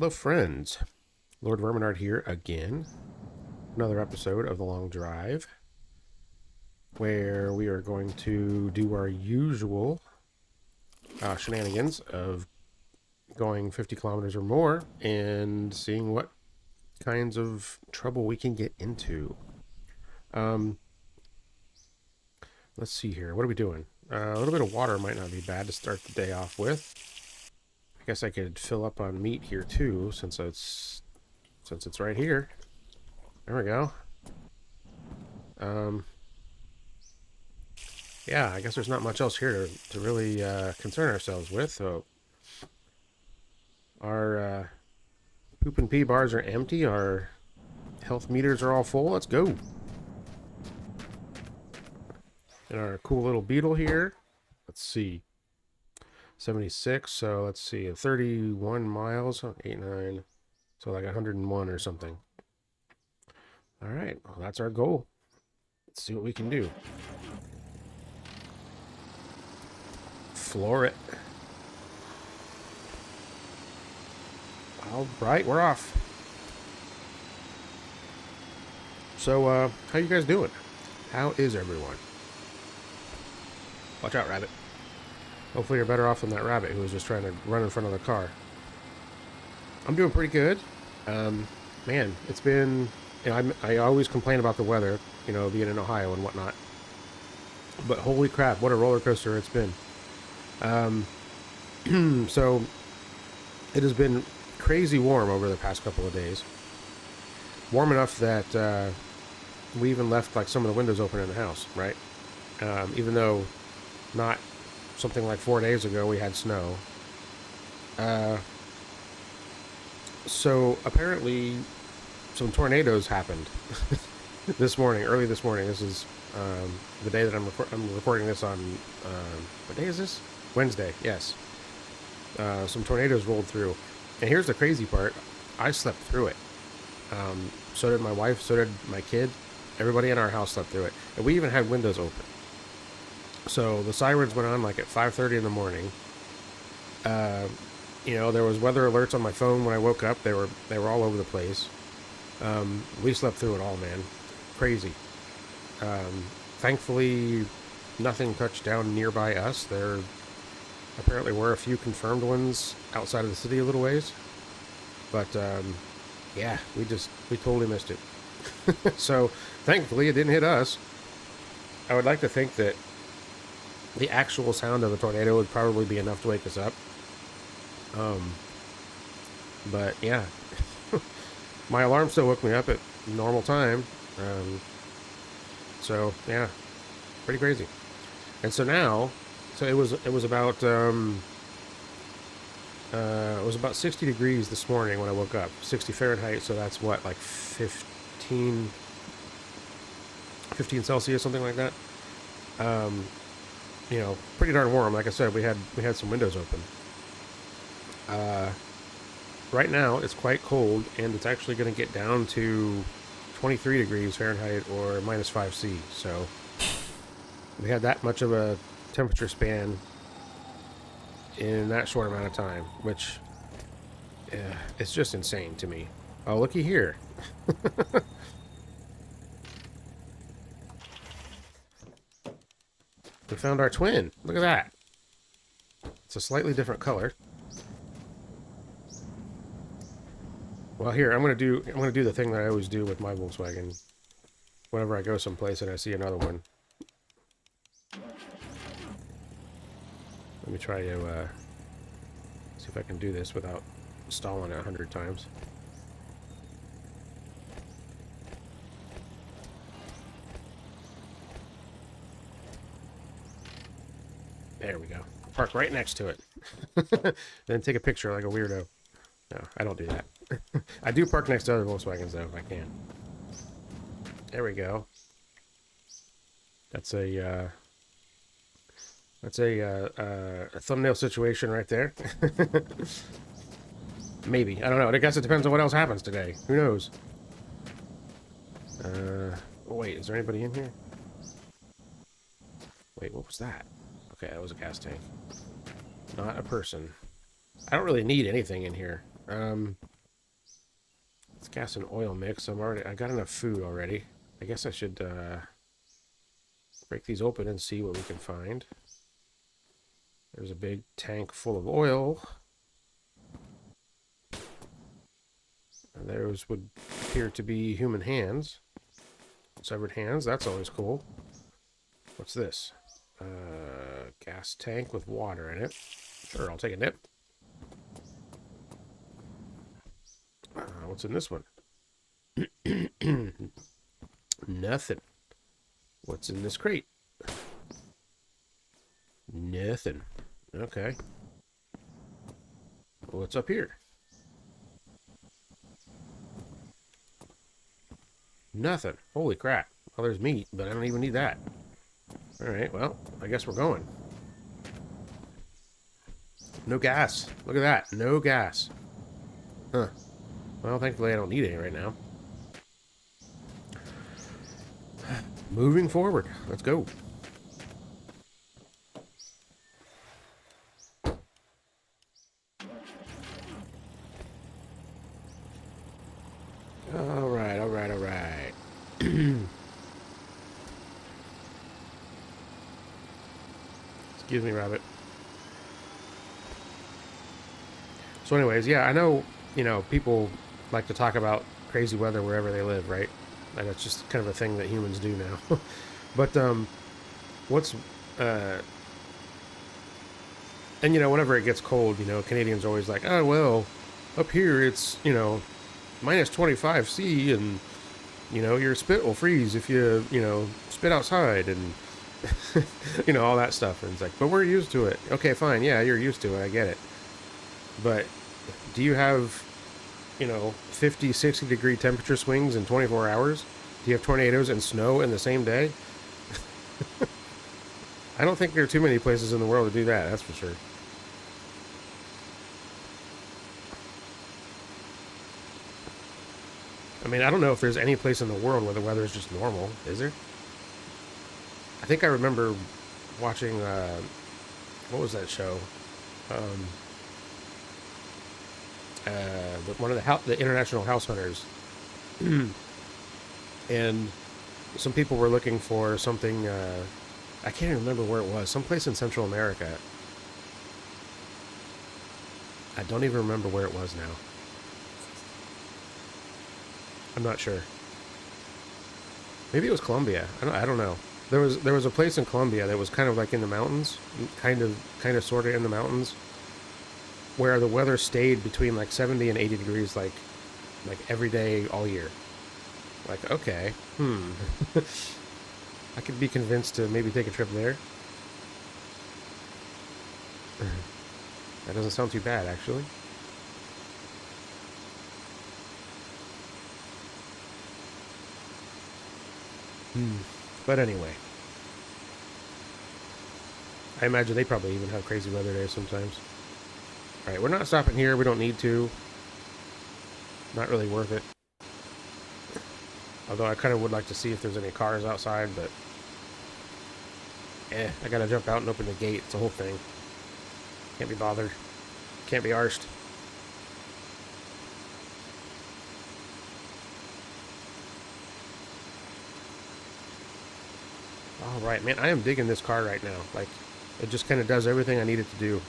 Hello, friends. Lord Verminard here again. Another episode of The Long Drive, where we are going to do our usual shenanigans of going 50 kilometers or more and seeing what kinds of trouble we can get into. Let's see here. What are we doing? A little bit of water might not be bad to start the day off with. I guess I could fill up on meat here too, since it's right here. There we go. Yeah, I guess there's not much else here to really concern ourselves with. So our poop and pee bars are empty. Our health meters are all full. Let's go. And our cool little Beetle here. Let's see. 76. So let's see. 31 miles. 8, 9. So like 101 or something. All right. Well, that's our goal. Let's see what we can do. Floor it. All right, we're off. So, how you guys doing? How is everyone? Watch out, rabbit. Hopefully you're better off than that rabbit who was just trying to run in front of the car. I'm doing pretty good. Man, it's been... You know, I always complain about the weather, you know, being in Ohio and whatnot. But holy crap, what a roller coaster it's been. So, it has been crazy warm over the past couple of days. Warm enough that we even left like some of the windows open in the house, right? Even though not something like 4 days ago we had snow. So apparently some tornadoes happened this morning, early this morning. This is the day that I'm recording this on. What day is this? Wednesday. Yes. Some tornadoes rolled through, and here's the crazy part: I slept through it. So did my wife. So did my kid. Everybody in our house slept through it, and we even had windows open. So the sirens went on like at 5:30 in the morning. You know, there was weather alerts on my phone when I woke up. They were all over the place. We slept through it all, man. Crazy. Thankfully, nothing touched down nearby us. There apparently were a few confirmed ones outside of the city a little ways. But, yeah, we totally missed it. So, thankfully, it didn't hit us. I would like to think that the actual sound of a tornado would probably be enough to wake us up. But, yeah. My alarm still woke me up at normal time. So, yeah. Pretty crazy. And so now... So it was about 60 degrees this morning when I woke up. 60 Fahrenheit, so that's what, like 15 Celsius, something like that. You know, pretty darn warm. Like I said, we had some windows open. Right now it's quite cold, and it's actually going to get down to 23 degrees Fahrenheit or minus 5°C. So we had that much of a temperature span in that short amount of time, which it's just insane to me. Oh, looky here. We found our twin. Look at that. It's a slightly different color. Well, here, I'm gonna do the thing that I always do with my Volkswagen whenever I go someplace and I see another one. Let me try to see if I can do this without stalling it 100 times. There we go. Park right next to it. Then take a picture like a weirdo. No, I don't do that. I do park next to other Volkswagens, though, if I can. There we go. That's a thumbnail situation right there. Maybe. I don't know. I guess it depends on what else happens today. Who knows? Oh, wait, is there anybody in here? Wait, what was that? Okay, that was a gas tank. Not a person. I don't really need anything in here. gas and oil mix. I got enough food already. I guess I should break these open and see what we can find. There's a big tank full of oil. And those would appear to be human hands. Severed hands, that's always cool. What's this? Gas tank with water in it. Sure, I'll take a nip. What's in this one? Nothing. What's in this crate? Nothing. Okay. What's up here? Nothing. Holy crap. Well, there's meat, but I don't even need that. Alright, well, I guess we're going. No gas. Look at that. No gas. Huh. Well, thankfully I don't need any right now. Moving forward. Let's go. Alright, alright, alright. Excuse me, rabbit. So anyways, yeah, I know, people like to talk about crazy weather wherever they live, right? Like, that's just kind of a thing that humans do now. But, what's, and, whenever it gets cold, Canadians are always like, oh, well, up here it's, minus 25 C, and, your spit will freeze if you, spit outside, and, all that stuff. And it's like, but we're used to it. Okay, fine, yeah, you're used to it, I get it. But do you have, 50, 60 degree temperature swings in 24 hours? Do you have tornadoes and snow in the same day? I don't think there are too many places in the world to do that, that's for sure. I mean, I don't know if there's any place in the world where the weather is just normal, is there? I think I remember watching, what was that show? One of the International House Hunters. And some people were looking for something, I can't even remember where it was, someplace in Central America. I don't even remember where it was now. I'm not sure. Maybe it was Colombia. I don't know. There was a place in Colombia that was kind of like in the mountains, kind of sort of in the mountains, where the weather stayed between like 70 and 80 degrees like every day all year. Like, okay, I could be convinced to maybe take a trip there. That doesn't sound too bad, actually. But anyway, I imagine they probably even have crazy weather there sometimes. Alright, we're not stopping here. We don't need to. Not really worth it. Although I kind of would like to see if there's any cars outside, but I gotta jump out and open the gate. It's a whole thing. Can't be bothered. Can't be arsed. Alright, man, I am digging this car right now. Like, it just kind of does everything I need it to do.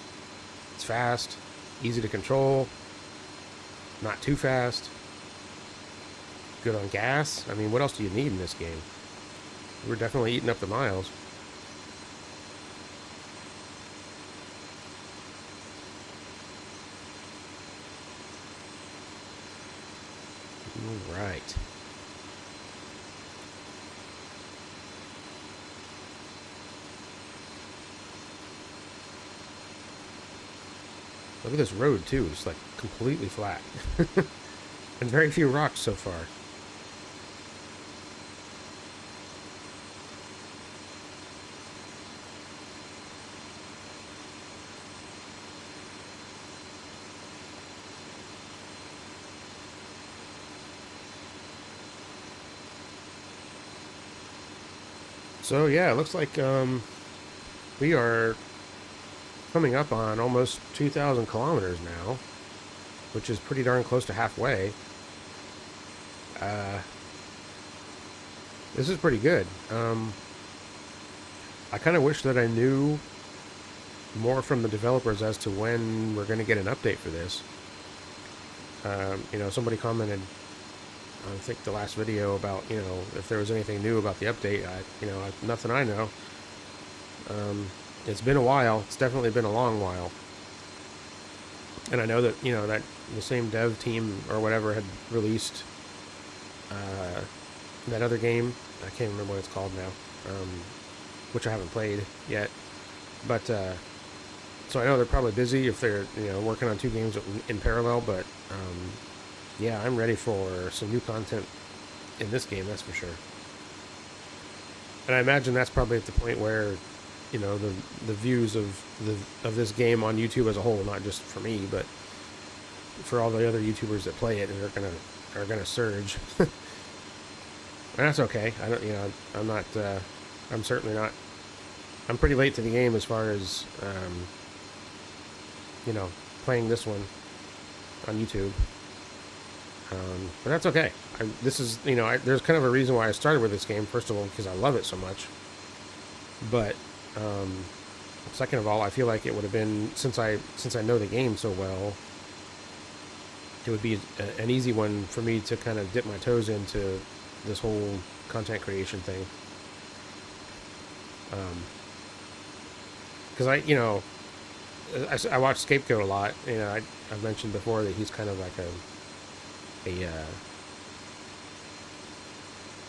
It's fast, easy to control, not too fast, good on gas. I mean, what else do you need in this game? We're definitely eating up the miles. All right. Look at this road, too. It's like completely flat. And very few rocks so far. So yeah, it looks like we are coming up on almost 2,000 kilometers now, which is pretty darn close to halfway. this is pretty good. I kind of wish that I knew more from the developers as to when we're going to get an update for this. Somebody commented, I think the last video about, if there was anything new about the update. Nothing I know. It's been a while. It's definitely been a long while. And I know that, that the same dev team or whatever had released that other game. I can't remember what it's called now, which I haven't played yet. But, so I know they're probably busy if they're, working on 2 games in parallel. But, yeah, I'm ready for some new content in this game, that's for sure. And I imagine that's probably at the point where, the views of this game on YouTube as a whole, not just for me, but for all the other YouTubers that play it, are gonna surge. And that's okay. I don't, I'm not. I'm certainly not. I'm pretty late to the game as far as, playing this one on YouTube. But that's okay. This is, there's kind of a reason why I started with this game. First of all, because I love it so much. But second of all, I feel like it would have been, since I know the game so well, it would be an easy one for me to kind of dip my toes into this whole content creation thing. Because I watch Scapegoat a lot. I've mentioned before that he's kind of like I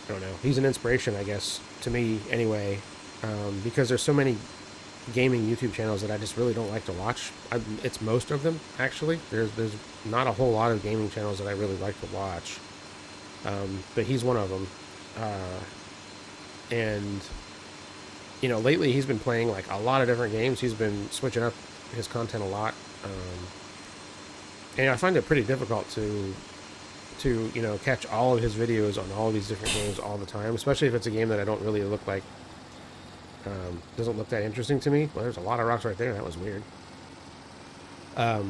don't know. He's an inspiration, I guess, to me anyway, because there's so many gaming YouTube channels that I just really don't like to watch. It's most of them, actually. There's not a whole lot of gaming channels that I really like to watch, but he's one of them. And lately he's been playing like a lot of different games. He's been switching up his content a lot, and I find it pretty difficult to catch all of his videos on all these different games all the time, especially if it's a game that I don't really look like, doesn't look that interesting to me. Well, there's a lot of rocks right there. That was weird. But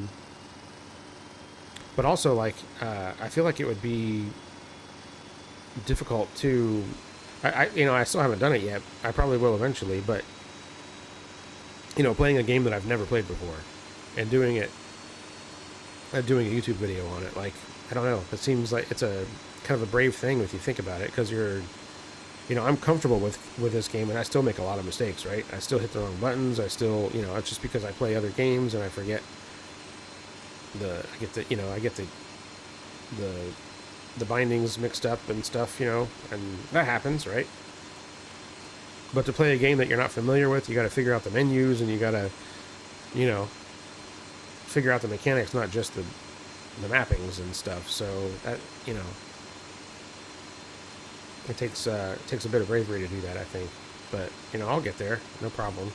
also, like, I feel like it would be difficult to, I still haven't done it yet. I probably will eventually, but, playing a game that I've never played before and doing a YouTube video on it, like, I don't know. It seems like it's a kind of a brave thing if you think about it, because I'm comfortable with this game, and I still make a lot of mistakes, right? I still hit the wrong buttons. I still, it's just because I play other games and I forget I get the bindings mixed up and stuff, and that happens, right? But to play a game that you're not familiar with, you got to figure out the menus, and you got to, figure out the mechanics, not just the mappings and stuff. So that, it takes a bit of bravery to do that, I think. But I'll get there, no problem.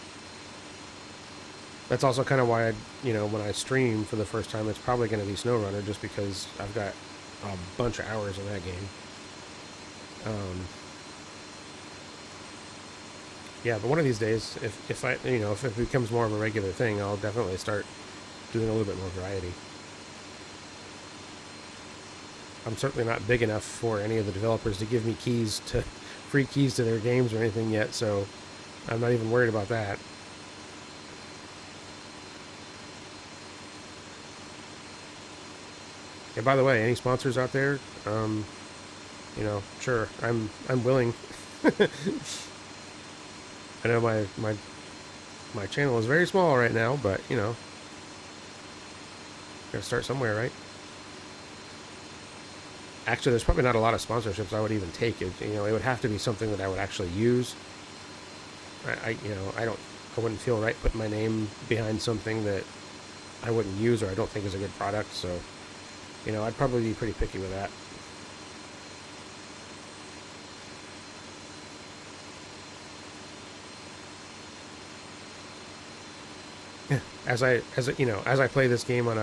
That's also kind of why when I stream for the first time, it's probably going to be SnowRunner, just because I've got a bunch of hours in that game. Yeah, but one of these days, if it becomes more of a regular thing, I'll definitely start doing a little bit more variety. I'm certainly not big enough for any of the developers to give me free keys to their games or anything yet, so I'm not even worried about that. Yeah, by the way, any sponsors out there, sure, I'm willing. I know my channel is very small right now, but gotta start somewhere, right? Actually, there's probably not a lot of sponsorships I would even take. It would have to be something that I would actually use. I wouldn't feel right putting my name behind something that I wouldn't use or I don't think is a good product. So, I'd probably be pretty picky with that. Yeah. As I play this game on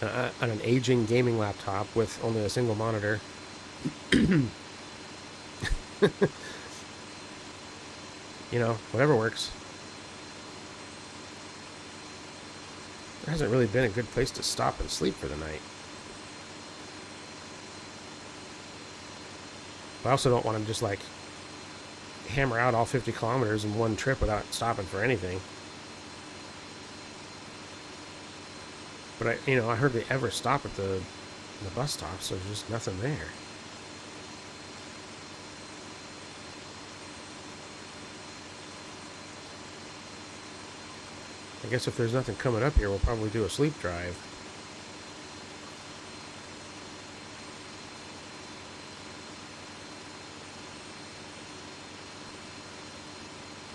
an aging gaming laptop with only a single monitor. Whatever works. There hasn't really been a good place to stop and sleep for the night. But I also don't want to just like hammer out all 50 kilometers in one trip without stopping for anything. But I hardly ever stop at the bus stops, so there's just nothing there. I guess if there's nothing coming up here, we'll probably do a sleep drive.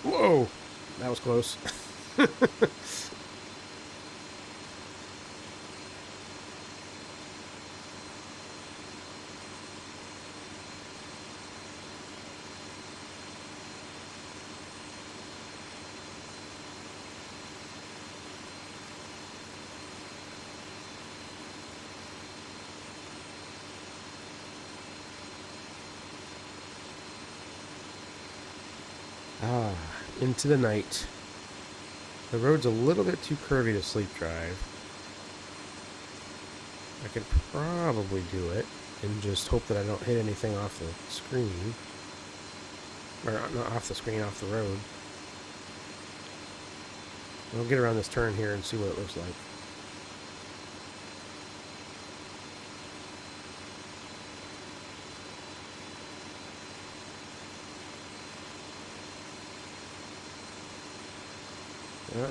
Whoa! That was close. Ah, into the night. The road's a little bit too curvy to sleep drive. I could probably do it and just hope that I don't hit anything off the screen. Or not off the screen, off the road. We'll get around this turn here and see what it looks like.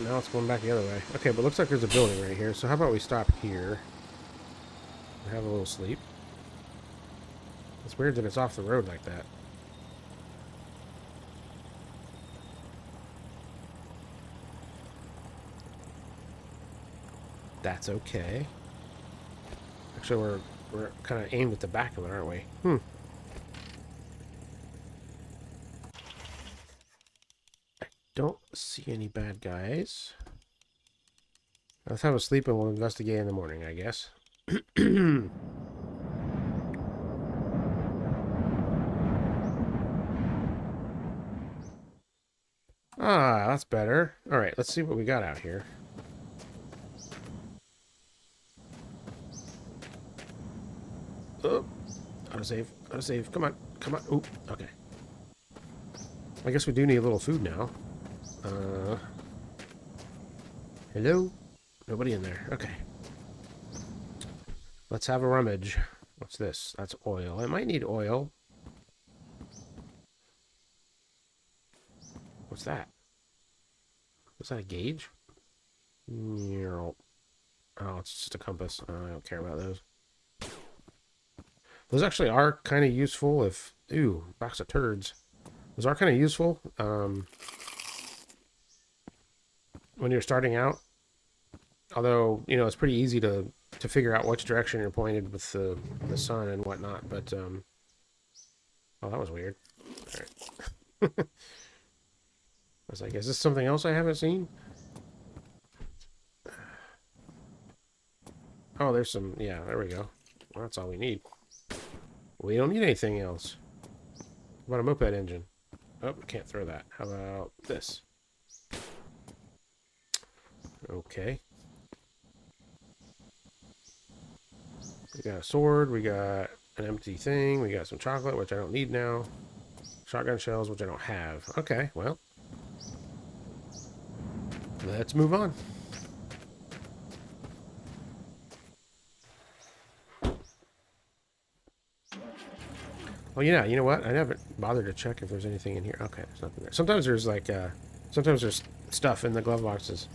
Now it's going back the other way. Okay, but looks like there's a building right here. So how about we stop here and have a little sleep? It's weird that it's off the road like that. That's okay. Actually, we're kind of aimed at the back of it, aren't we? Don't see any bad guys. Let's have a sleep and we'll investigate in the morning, I guess. Ah, that's better. Alright, let's see what we got out here. Oh, autosave, autosave. Come on, come on. Ooh, okay. I guess we do need a little food now. Hello? Nobody in there. Okay. Let's have a rummage. What's this? That's oil. I might need oil. What's that? Was that a gauge? Oh, it's just a compass. I don't care about those. Those actually are kind of useful if... Ooh, box of turds. Those are kind of useful when you're starting out. Although, it's pretty easy to figure out which direction you're pointed with the sun and whatnot. But, oh, that was weird. All right. I was like, is this something else I haven't seen? Oh, there's some... Yeah, there we go. Well, that's all we need. We don't need anything else. What about a moped engine? Oh, I can't throw that. How about this? Okay. We got a sword. We got an empty thing. We got some chocolate, which I don't need now. Shotgun shells, which I don't have. Okay, well. Let's move on. Well, yeah, you know what? I haven't bothered to check if there's anything in here. Okay, there's nothing there. Sometimes there's like, sometimes there's stuff in the glove boxes.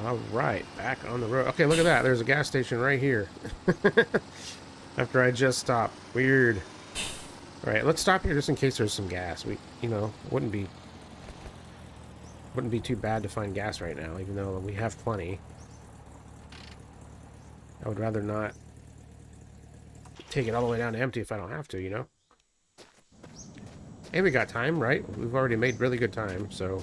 All right, back on the road. Okay, look at that. There's a gas station right here. After I just stopped. Weird. All right, let's stop here just in case there's some gas. We, wouldn't be too bad to find gas right now, even though we have plenty. I would rather not take it all the way down to empty if I don't have to, And we got time, right? We've already made really good time, so...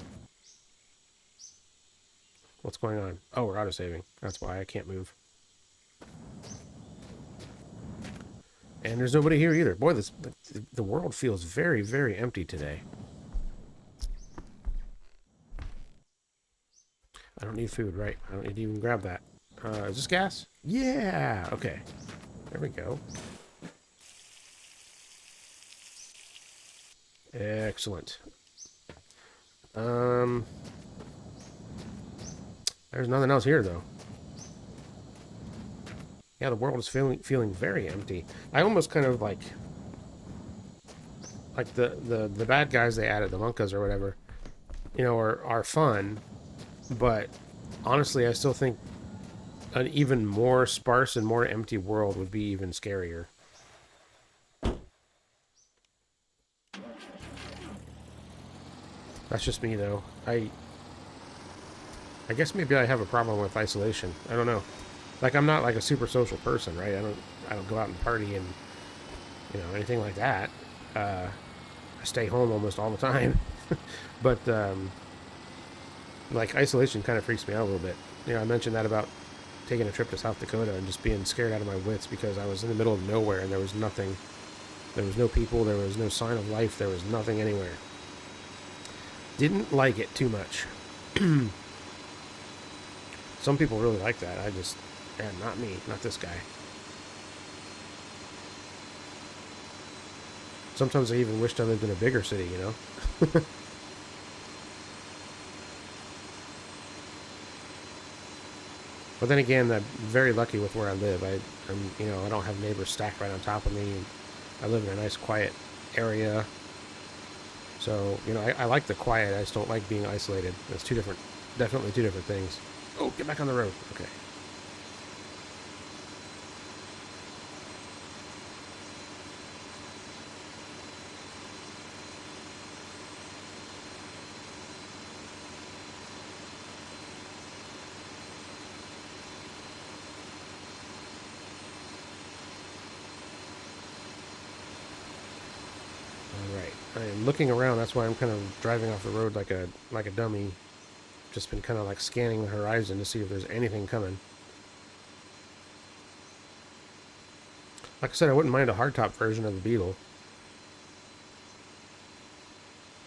What's going on? Oh, we're auto-saving. That's why I can't move. And there's nobody here either. Boy, the world feels very, very empty today. need food, right? I don't need to even grab that. Is this gas? Yeah! Okay. There we go. Excellent. There's nothing else here, though. Yeah, the world is feeling very empty. I almost kind of like the bad guys they added, the Monkas or whatever, you know, are fun, but honestly, I still think an even more sparse and more empty world would be even scarier. That's just me, though. I guess maybe I have a problem with isolation. I don't know. Like, I'm not like a super social person, right? I don't go out and party and, you know, anything like that. I stay home almost all the time. But like, isolation kind of freaks me out a little bit. You know, I mentioned that about taking a trip to South Dakota and just being scared out of my wits because I was in the middle of nowhere and there was nothing. There was no people. There was no sign of life. There was nothing anywhere. Didn't like it too much. Some people really like that. Not me, not this guy. Sometimes I even wished I lived in a bigger city, you know? But then again, I'm very lucky with where I live. You know, I don't have neighbors stacked right on top of me. I live in a nice, quiet area. So, you know, I like the quiet. I just don't like being isolated. That's definitely two different things. Oh, get back on the road. Okay. I am looking around. That's why I'm kind of driving off the road like a dummy. Just been kind of like scanning the horizon to see if there's anything coming. Like I said, I wouldn't mind a hardtop version of the Beetle.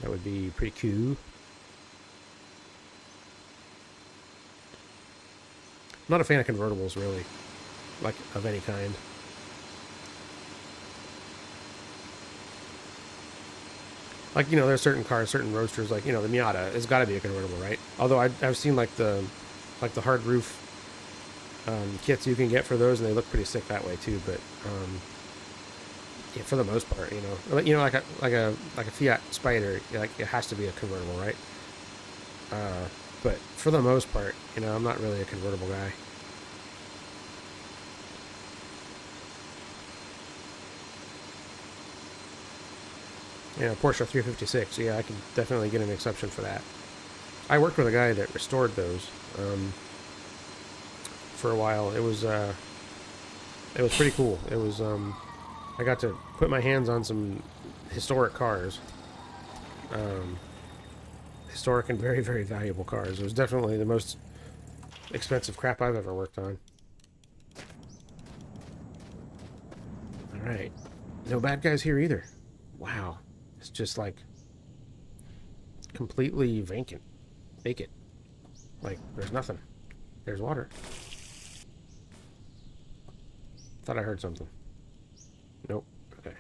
That would be pretty cool. I'm not a fan of convertibles, really. Like, of any kind. Like, you know, there's certain cars, certain roadsters, like, you know, the Miata has got to be a convertible, right? Although I've seen like the hard roof kits you can get for those, and they look pretty sick that way too. But yeah, for the most part, you know, like a Fiat Spider, like it has to be a convertible, right? But for the most part, you know, I'm not really a convertible guy. Yeah, Porsche 356. Yeah, I can definitely get an exception for that. I worked with a guy that restored those for a while. It was pretty cool. It was I got to put my hands on some historic cars, historic and very, very valuable cars. It was definitely the most expensive crap I've ever worked on. All right, no bad guys here either. Wow. It's just like completely vacant. Vacant. Like there's nothing. There's water. Thought I heard something. Nope. Okay.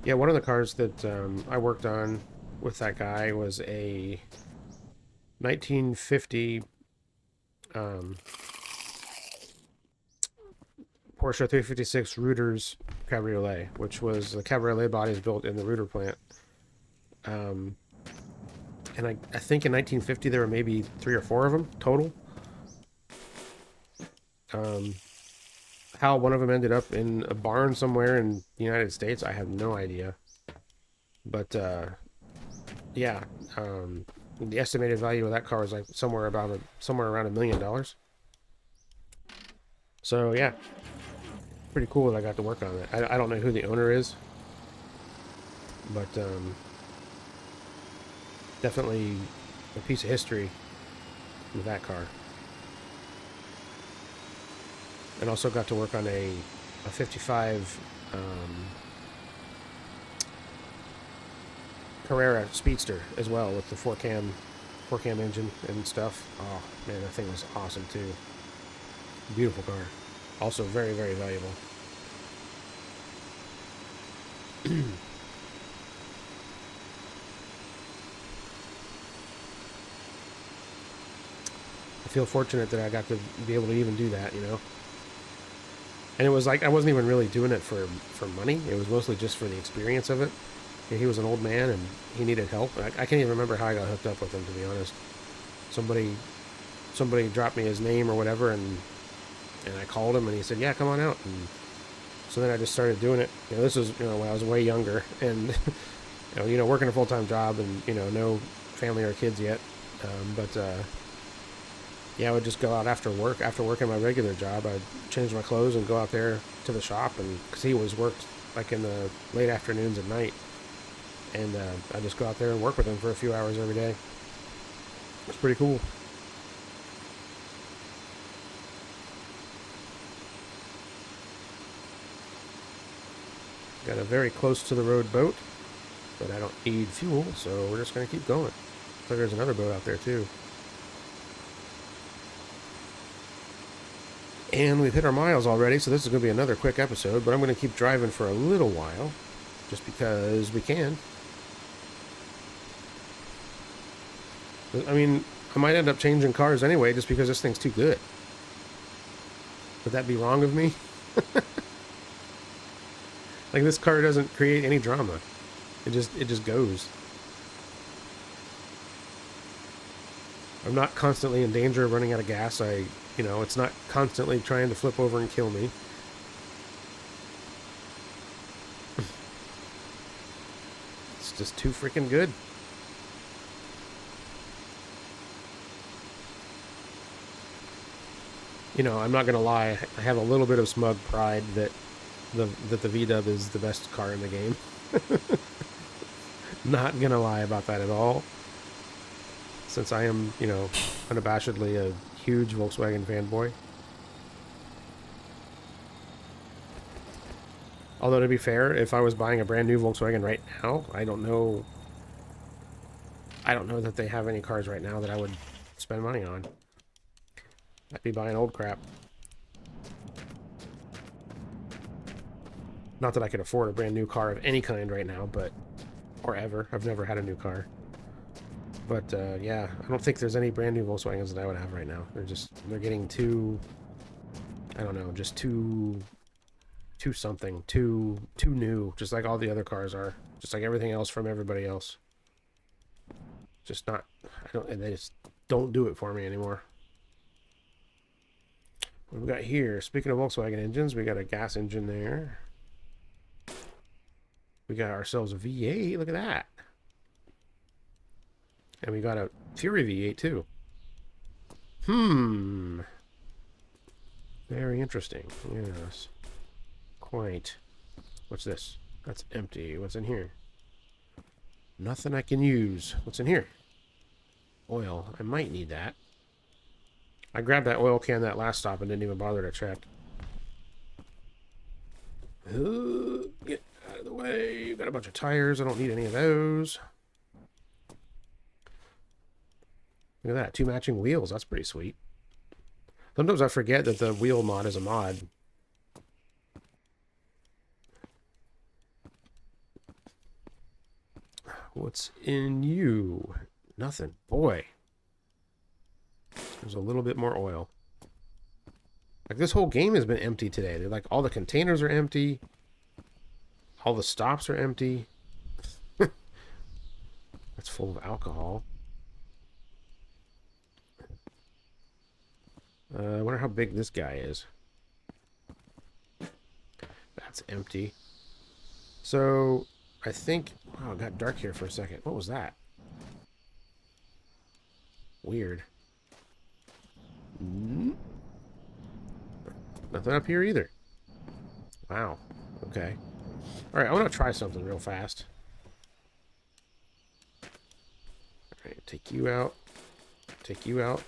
Yeah, one of the cars that I worked on with that guy was a 1950 um, Porsche 356 Reuters Cabriolet, which was the cabriolet bodies built in the Reuter plant. And I think in 1950 there were maybe 3 or 4 of them total. How one of them ended up in a barn somewhere in the United States, I have no idea. But yeah, the estimated value of that car was like somewhere around $1 million. So yeah, pretty cool that I got to work on it. I don't know who the owner is, but definitely a piece of history with that car. And also got to work on a 55 Carrera Speedster as well with the four cam engine and stuff. Oh man, that thing was awesome too. Beautiful car. Also very, very valuable. I feel fortunate that I got to be able to even do that, you know. And it was like I wasn't even really doing it for money. It was mostly just for the experience of it. Yeah, he was an old man and he needed help. I can't even remember how I got hooked up with him, to be honest. Somebody dropped me his name or whatever, and I called him and he said, "Yeah, come on out." And so then I just started doing it. You know, this was, you know, when I was way younger and working a full-time job and, you know, no family or kids yet. But yeah, I would just go out after working my regular job. I'd change my clothes and go out there to the shop, and because he always worked like in the late afternoons at night, and I'd just go out there and work with him for a few hours every day. It's pretty cool. Got a very close to the road boat, but I don't need fuel, so we're just going to keep going. So there's another boat out there too. And we've hit our miles already, so this is going to be another quick episode, but I'm going to keep driving for a little while, just because we can. I mean, I might end up changing cars anyway, just because this thing's too good. Would that be wrong of me? Like, this car doesn't create any drama. It just goes. I'm not constantly in danger of running out of gas. It's not constantly trying to flip over and kill me. It's just too freaking good. You know, I'm not gonna lie. I have a little bit of smug pride that the V-Dub is the best car in the game. Not gonna lie about that at all. Since I am, you know, unabashedly a huge Volkswagen fanboy. Although, to be fair, if I was buying a brand new Volkswagen right now, I don't know that they have any cars right now that I would spend money on. I'd be buying old crap. Not that I could afford a brand new car of any kind right now, but... or ever. I've never had a new car. But, yeah, I don't think there's any brand new Volkswagens that I would have right now. They're getting too... I don't know, just too something. Too new. Just like all the other cars are. Just like everything else from everybody else. Just not... they just don't do it for me anymore. What we got here? Speaking of Volkswagen engines, we got a gas engine there. We got ourselves a V8. Look at that. And we got a Fury V8 too. Very interesting. Yes. Quite. What's this? That's empty. What's in here? Nothing I can use. What's in here? Oil. I might need that. I grabbed that oil can that last stop and didn't even bother to check. Get out of the way. You've got a bunch of tires. I don't need any of those. Look at that. 2 matching wheels. That's pretty sweet. Sometimes I forget that the wheel mod is a mod. What's in you? Nothing. Boy. There's a little bit more oil. Like, this whole game has been empty today. They're like, all the containers are empty. All the stops are empty. That's full of alcohol. I wonder how big this guy is. That's empty. So, I think... wow, it got dark here for a second. What was that? Weird. Nothing up here either. Wow. Okay. Alright, I want to try something real fast. Alright, take you out. Take you out.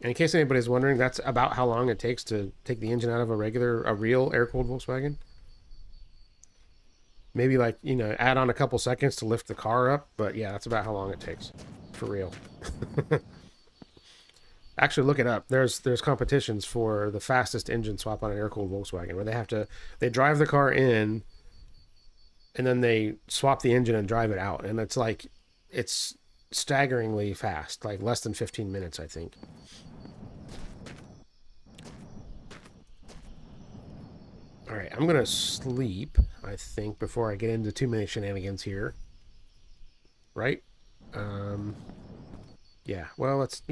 And in case anybody's wondering, that's about how long it takes to take the engine out of a real air-cooled Volkswagen. maybe like, you know, add on a couple seconds to lift the car up. But yeah, that's about how long it takes. For real. Actually, look it up. There's competitions for the fastest engine swap on an air-cooled Volkswagen where they drive the car in and then they swap the engine and drive it out. And it's staggeringly fast, like less than 15 minutes, I think. All right, I'm going to sleep, I think, before I get into too many shenanigans here. Right? Yeah, well, let's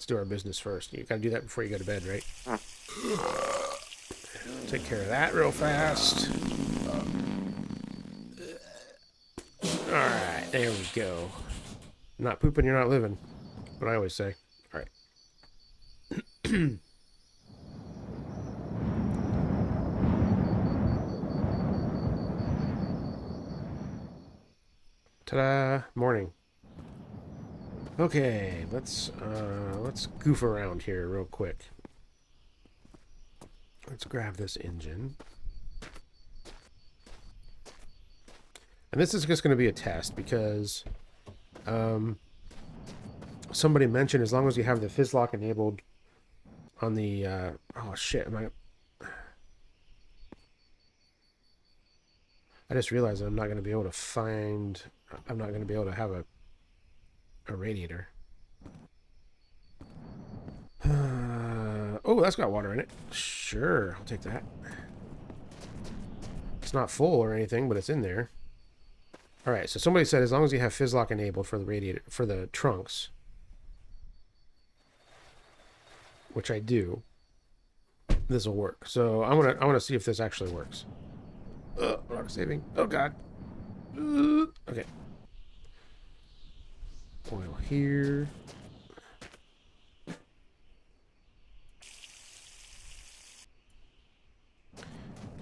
do our business first. You got to do that before you go to bed, right? Take care of that real fast. All right, there we go. Not pooping, you're not living. What I always say. All right. Ta-da! Morning. Okay, let's goof around here real quick. Let's grab this engine. And this is just going to be a test because somebody mentioned as long as you have the fizz lock enabled on the oh shit, I just realized I'm not going to be able to have a radiator. Oh, that's got water in it. Sure, I'll take that. It's not full or anything, but it's in there. All right, so somebody said as long as you have fizz lock enabled for the radiator, for the trunks, which I do, this will work. So I want to see if this actually works. Rock saving. Oh god. Okay. Oil here.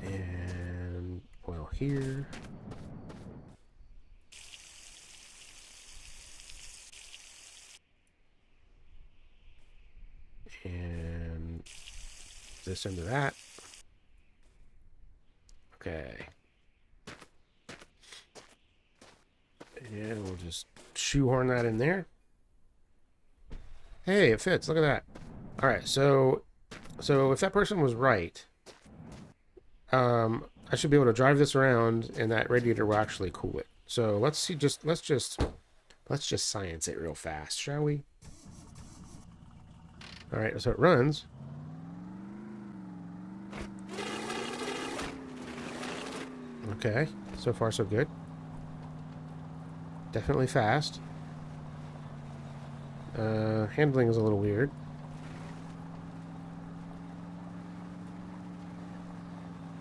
And oil here. And this into that. Okay. And we'll just shoehorn that in there. Hey, it fits. Look at that. All right, so if that person was right, I should be able to drive this around, and that radiator will actually cool it. So let's see. Let's just science it real fast, shall we? All right, so it runs. Okay, so far so good. Definitely fast. Handling is a little weird.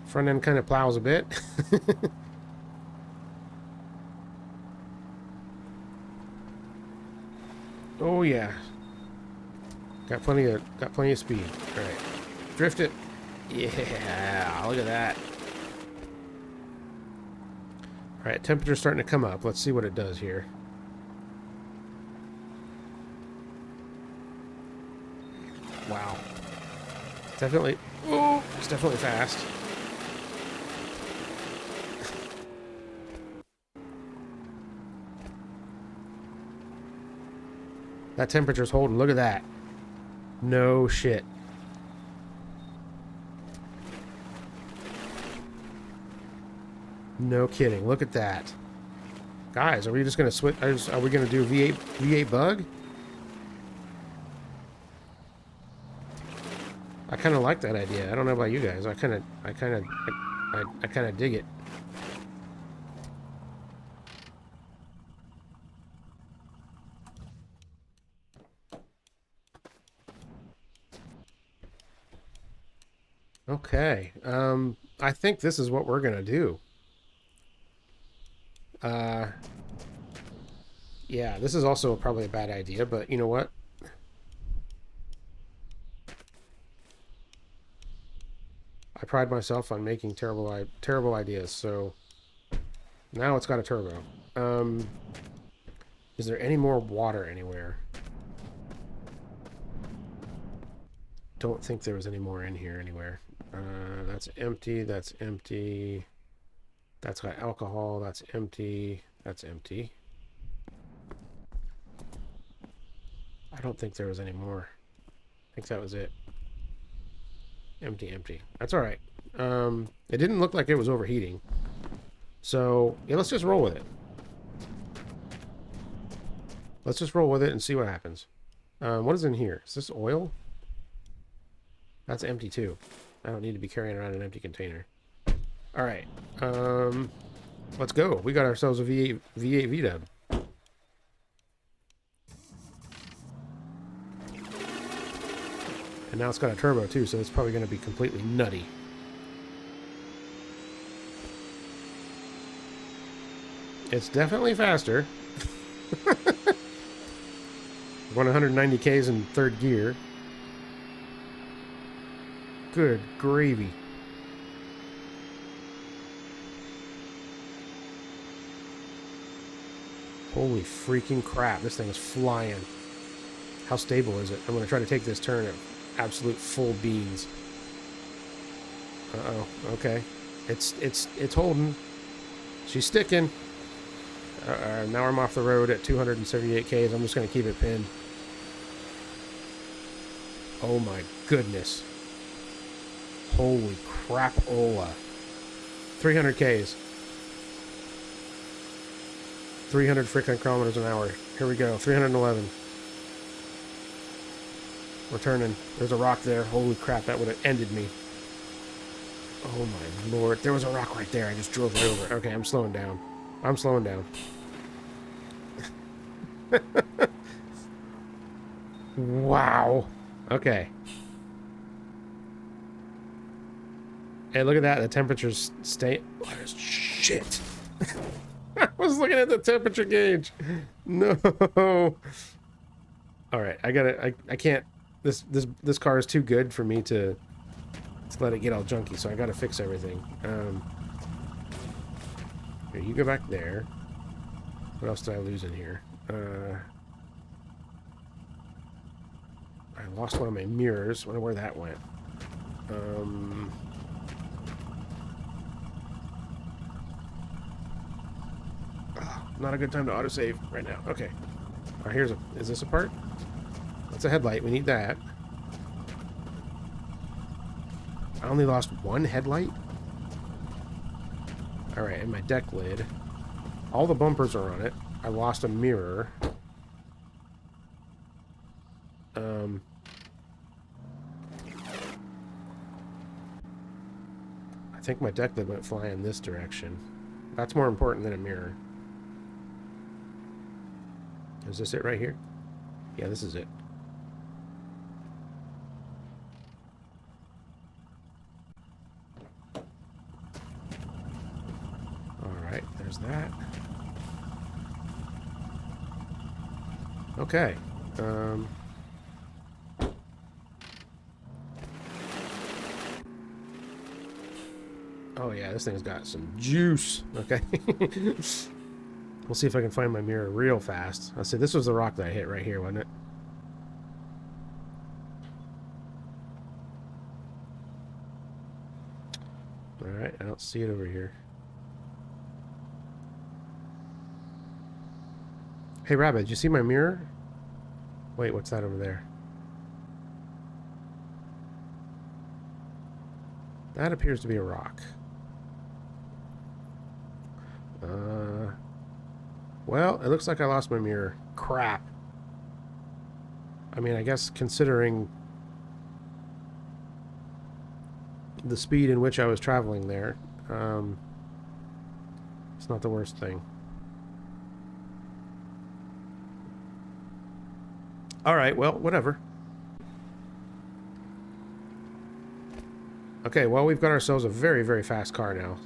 Front end kind of plows a bit. Oh yeah. Got plenty of speed. All right. Drift it. Yeah, look at that. All right, temperature's starting to come up. Let's see what it does here. Wow. Definitely. Oh, it's definitely fast. That temperature's holding. Look at that. No shit. No kidding. Look at that. Guys, are we just going to switch? Are we going to do V8 bug? I kind of like that idea. I don't know about you guys. I kind of dig it. Okay. I think this is what we're going to do. Yeah, this is also probably a bad idea, but you know what? I pride myself on making terrible ideas, so now it's got a turbo. Is there any more water anywhere? Don't think there was any more in here anywhere. That's empty. That's empty. That's got alcohol. That's empty. That's empty. I don't think there was any more. I think that was it. Empty, empty. That's all right. It didn't look like it was overheating. So, yeah, let's just roll with it. Let's just roll with it and see what happens. What is in here? Is this oil? That's empty too. I don't need to be carrying around an empty container. All right. Let's go. We got ourselves a V8 V-dub. And now it's got a turbo too, so it's probably going to be completely nutty. It's definitely faster. Going 190 Ks in third gear. Good gravy. Holy freaking crap, this thing is flying. How stable is it? I'm going to try to take this turn at absolute full beans. Uh-oh, okay. It's holding. She's sticking. Now I'm off the road at 278 Ks. I'm just going to keep it pinned. Oh my goodness. Holy crap-ola. 300 Ks. 300 freaking kilometers an hour. Here we go. 311. We're turning. There's a rock there. Holy crap, that would have ended me. Oh my lord. There was a rock right there. I just drove right over it. Okay, I'm slowing down. I'm slowing down. Wow. Okay. Hey, look at that. The temperature's stay. What is shit? I was looking at the temperature gauge. No. All right, I gotta. I can't. This car is too good for me to let it get all junky. So I gotta fix everything. Here, you go back there. What else did I lose in here? I lost one of my mirrors. I wonder where that went. Not a good time to autosave right now. Okay. All right, is this a part? That's a headlight. We need that. I only lost one headlight? All right, and my deck lid. All the bumpers are on it. I lost a mirror. I think my deck lid went flying this direction. That's more important than a mirror. Is this it right here? Yeah, this is it. Alright, there's that. Okay. Oh yeah, this thing's got some juice. Okay. We'll see if I can find my mirror real fast. I'll say this was the rock that I hit right here, wasn't it? Alright, I don't see it over here. Hey Rabbit, did you see my mirror? Wait, what's that over there? That appears to be a rock. Well, it looks like I lost my mirror. Crap. I mean, I guess considering the speed in which I was traveling there, it's not the worst thing. Alright, well, whatever. Okay, well, we've got ourselves a very, very fast car now.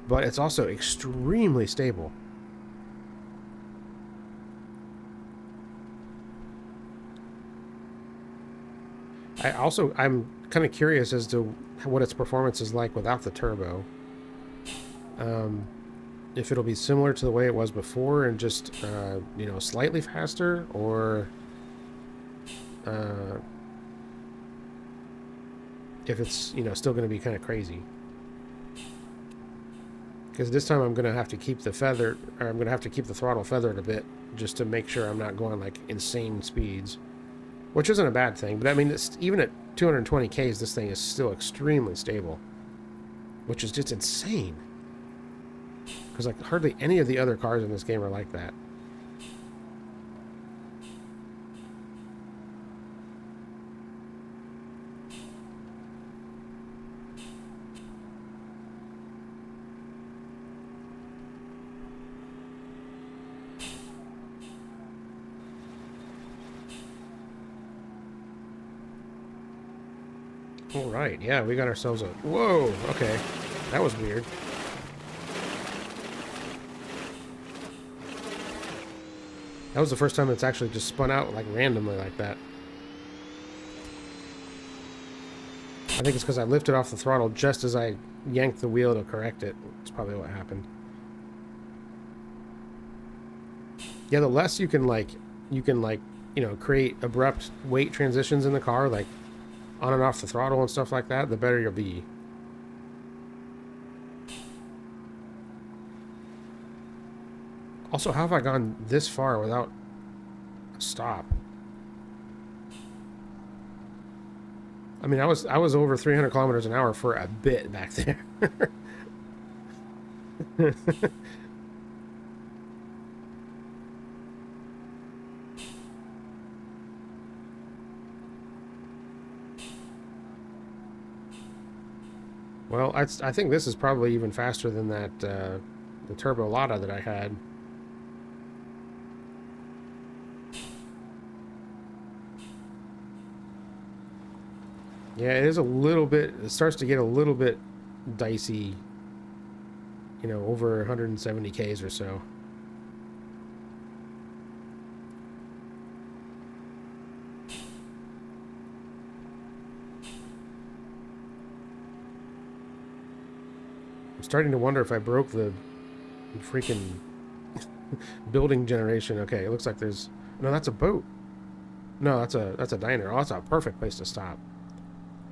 But it's also extremely stable. I'm kind of curious as to what its performance is like without the turbo. If it'll be similar to the way it was before and just, you know, slightly faster, or if it's, you know, still going to be kind of crazy. Because this time I'm going to have to keep the feather, or I'm going to have to keep the throttle feathered a bit just to make sure I'm not going like insane speeds. Which isn't a bad thing, but I mean, even at 220 Ks, this thing is still extremely stable. Which is just insane. Because like hardly any of the other cars in this game are like that. All right, yeah, we got ourselves a... Whoa, okay. That was weird. That was the first time it's actually just spun out like randomly like that. I think it's because I lifted off the throttle just as I yanked the wheel to correct it. That's probably what happened. Yeah, the less you can like, you know, create abrupt weight transitions in the car, like on and off the throttle and stuff like that, the better you'll be. Also, how have I gone this far without a stop? I mean, I was over 300 kilometers an hour for a bit back there. Well, I think this is probably even faster than that the Turbo Lotta that I had. Yeah, it is a little bit... It starts to get a little bit dicey, you know, over 170 Ks or so. I'm starting to wonder if I broke the freaking building generation. Okay, it looks like there's... No, that's a boat. No, that's a diner. Oh, that's a perfect place to stop.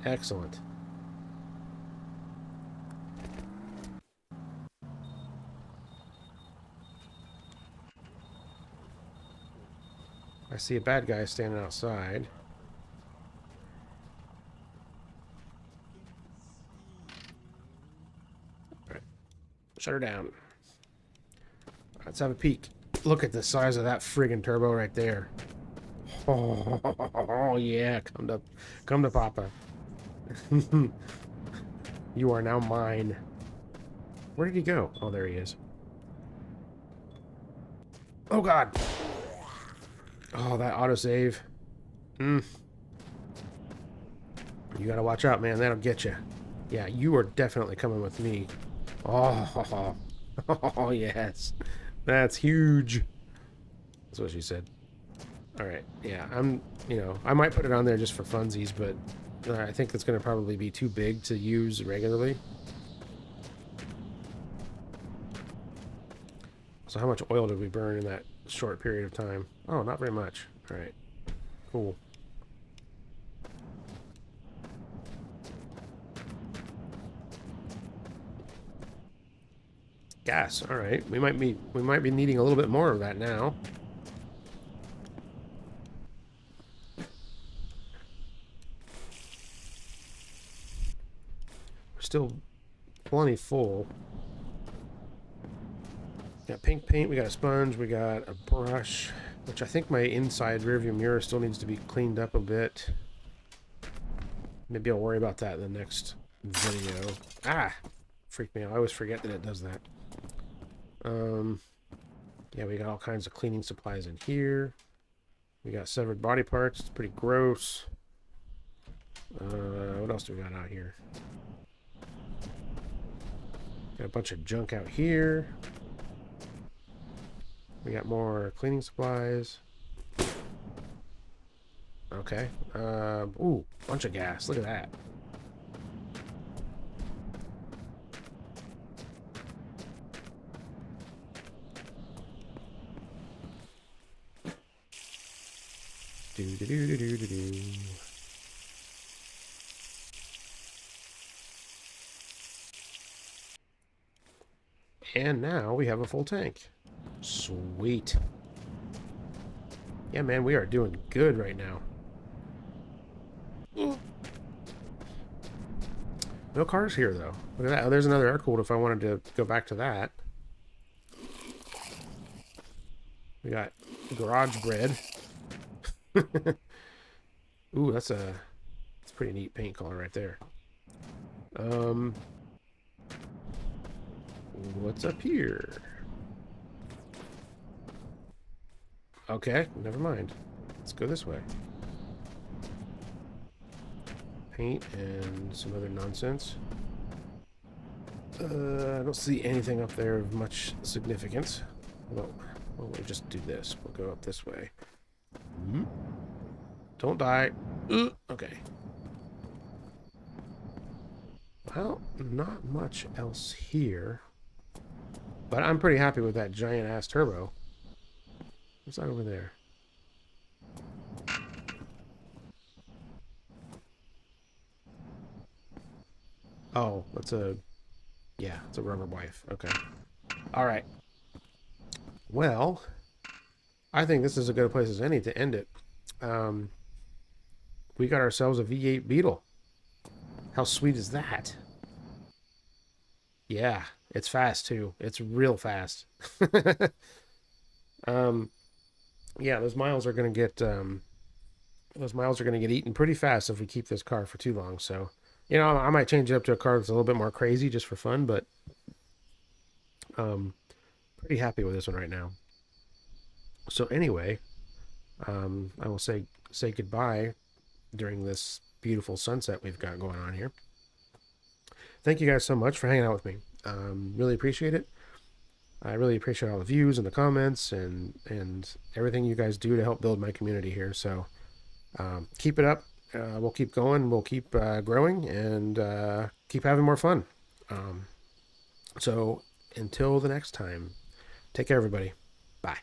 Excellent. I see a bad guy standing outside. Alright. Shut her down. Let's have a peek. Look at the size of that friggin' turbo right there. Oh yeah, come to Papa. You are now mine. Where did he go? Oh, there he is. Oh god. Oh, that autosave. You gotta watch out, man. That'll get you. Yeah, you are definitely coming with me. Oh, oh yes. That's huge. That's what she said. Alright, yeah, you know, I might put it on there just for funsies, but I think it's going to probably be too big to use regularly. So how much oil did we burn in that short period of time? Oh, not very much. Alright, cool. Gas, alright. We might be needing a little bit more of that now. Still plenty full. Got pink paint, we got a sponge, we got a brush, which I think my inside rearview mirror still needs to be cleaned up a bit. Maybe I'll worry about that in the next video. Ah! Freak me out. I always forget that it does that. Yeah, we got all kinds of cleaning supplies in here. We got severed body parts. It's pretty gross. What else do we got out here? Got a bunch of junk out here. We got more cleaning supplies. Okay. Ooh, bunch of gas. Look at that. Do do do do do do do. And now we have a full tank. Sweet. Yeah, man, we are doing good right now. No cars here, though. Look at that. Oh, there's another air cooled if I wanted to go back to that. We got garage bread. Ooh, that's a pretty neat paint color right there. Um, what's up here? Okay, never mind. Let's go this way. Paint and some other nonsense. I don't see anything up there of much significance. Well, we'll just do this. We'll go up this way. Don't die. Okay. Well, not much else here. But I'm pretty happy with that giant ass turbo. What's that over there? Oh, that's a... Yeah, it's a rubber wife. Okay. All right. Well, I think this is a good place as any to end it. We got ourselves a V8 Beetle. How sweet is that? Yeah, it's fast too. It's real fast. um, yeah, those miles are gonna get eaten pretty fast if we keep this car for too long. So, I might change it up to a car that's a little bit more crazy just for fun, but pretty happy with this one right now. So anyway, I will say goodbye during this beautiful sunset we've got going on here. Thank you guys so much for hanging out with me. Really appreciate it. I really appreciate all the views and the comments and everything you guys do to help build my community here. So keep it up. We'll keep going. We'll keep growing and keep having more fun. So until the next time, take care, everybody. Bye.